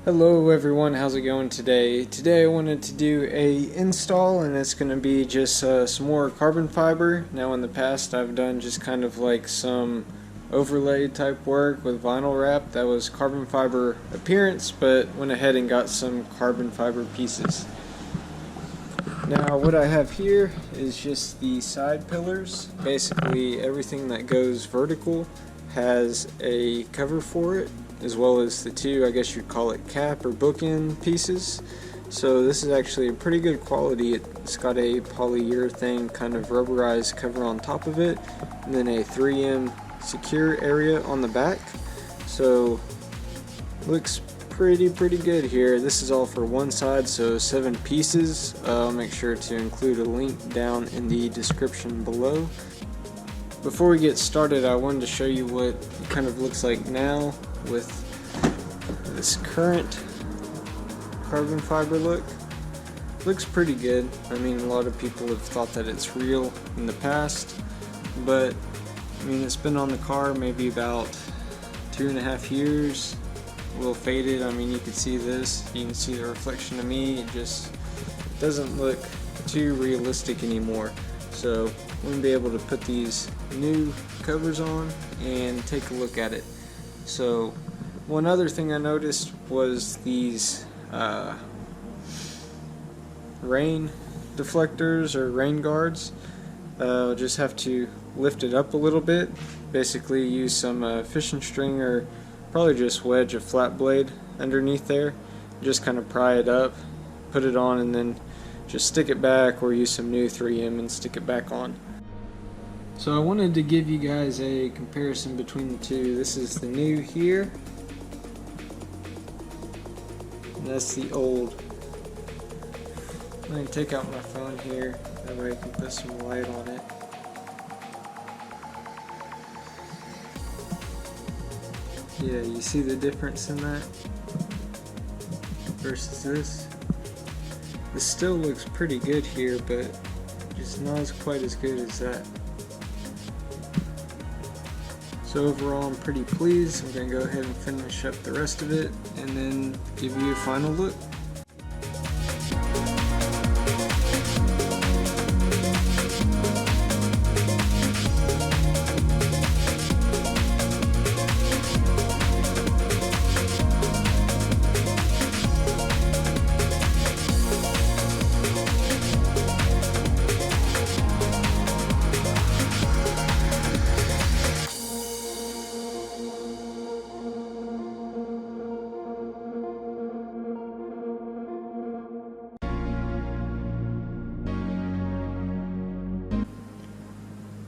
Hello everyone, how's it going today? Today I wanted to do a install, and it's going to be just some more carbon fiber. Now in the past I've done just kind of like some overlay type work with vinyl wrap that was carbon fiber appearance, but went ahead and got some carbon fiber pieces. Now what I have here is just the side pillars. Basically everything that goes vertical has a cover for it, as well as the two, I guess you'd call it cap or bookend pieces. So this is actually a pretty good quality. It's got a polyurethane kind of rubberized cover on top of it, and then a 3M secure area on the back. So looks pretty good here. This is all for one side, so 7 pieces. I'll make sure to include a link down in the description below. Before we get started, I wanted to show you what it kind of looks like now with this current carbon fiber look. Looks pretty good. I mean, a lot of people have thought that it's real in the past, but I mean, it's been on the car maybe about 2.5 years. A little faded. I mean, you can see this, you can see the reflection of me. It just doesn't look too realistic anymore. So we're gonna be able to put these new covers on and take a look at it. So one other thing I noticed was these rain deflectors or rain guards. Just have to lift it up a little bit. Basically use some fishing string, or probably just wedge a flat blade underneath there. Just kind of pry it up, put it on, and then just stick it back, or use some new 3M and stick it back on. So I wanted to give you guys a comparison between the two. This is the new here, and that's the old. I'm going to take out my phone here, that way I can put some light on it. Yeah, you see the difference in that versus this? This still looks pretty good here, but just not quite as good as that. So overall I'm pretty pleased. I'm going to go ahead and finish up the rest of it and then give you a final look.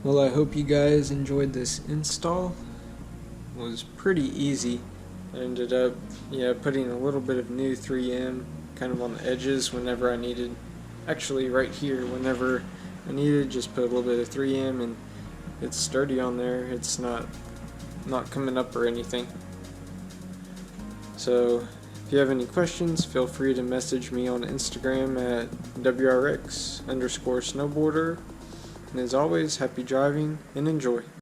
Well, I hope you guys enjoyed this install. It was pretty easy. I ended up putting a little bit of new 3M kind of on the edges whenever I needed. Actually right here, whenever I needed, just put a little bit of 3M, and it's sturdy on there. It's not coming up or anything. So if you have any questions, feel free to message me on Instagram at WRX_snowboarder. And as always, happy driving and enjoy.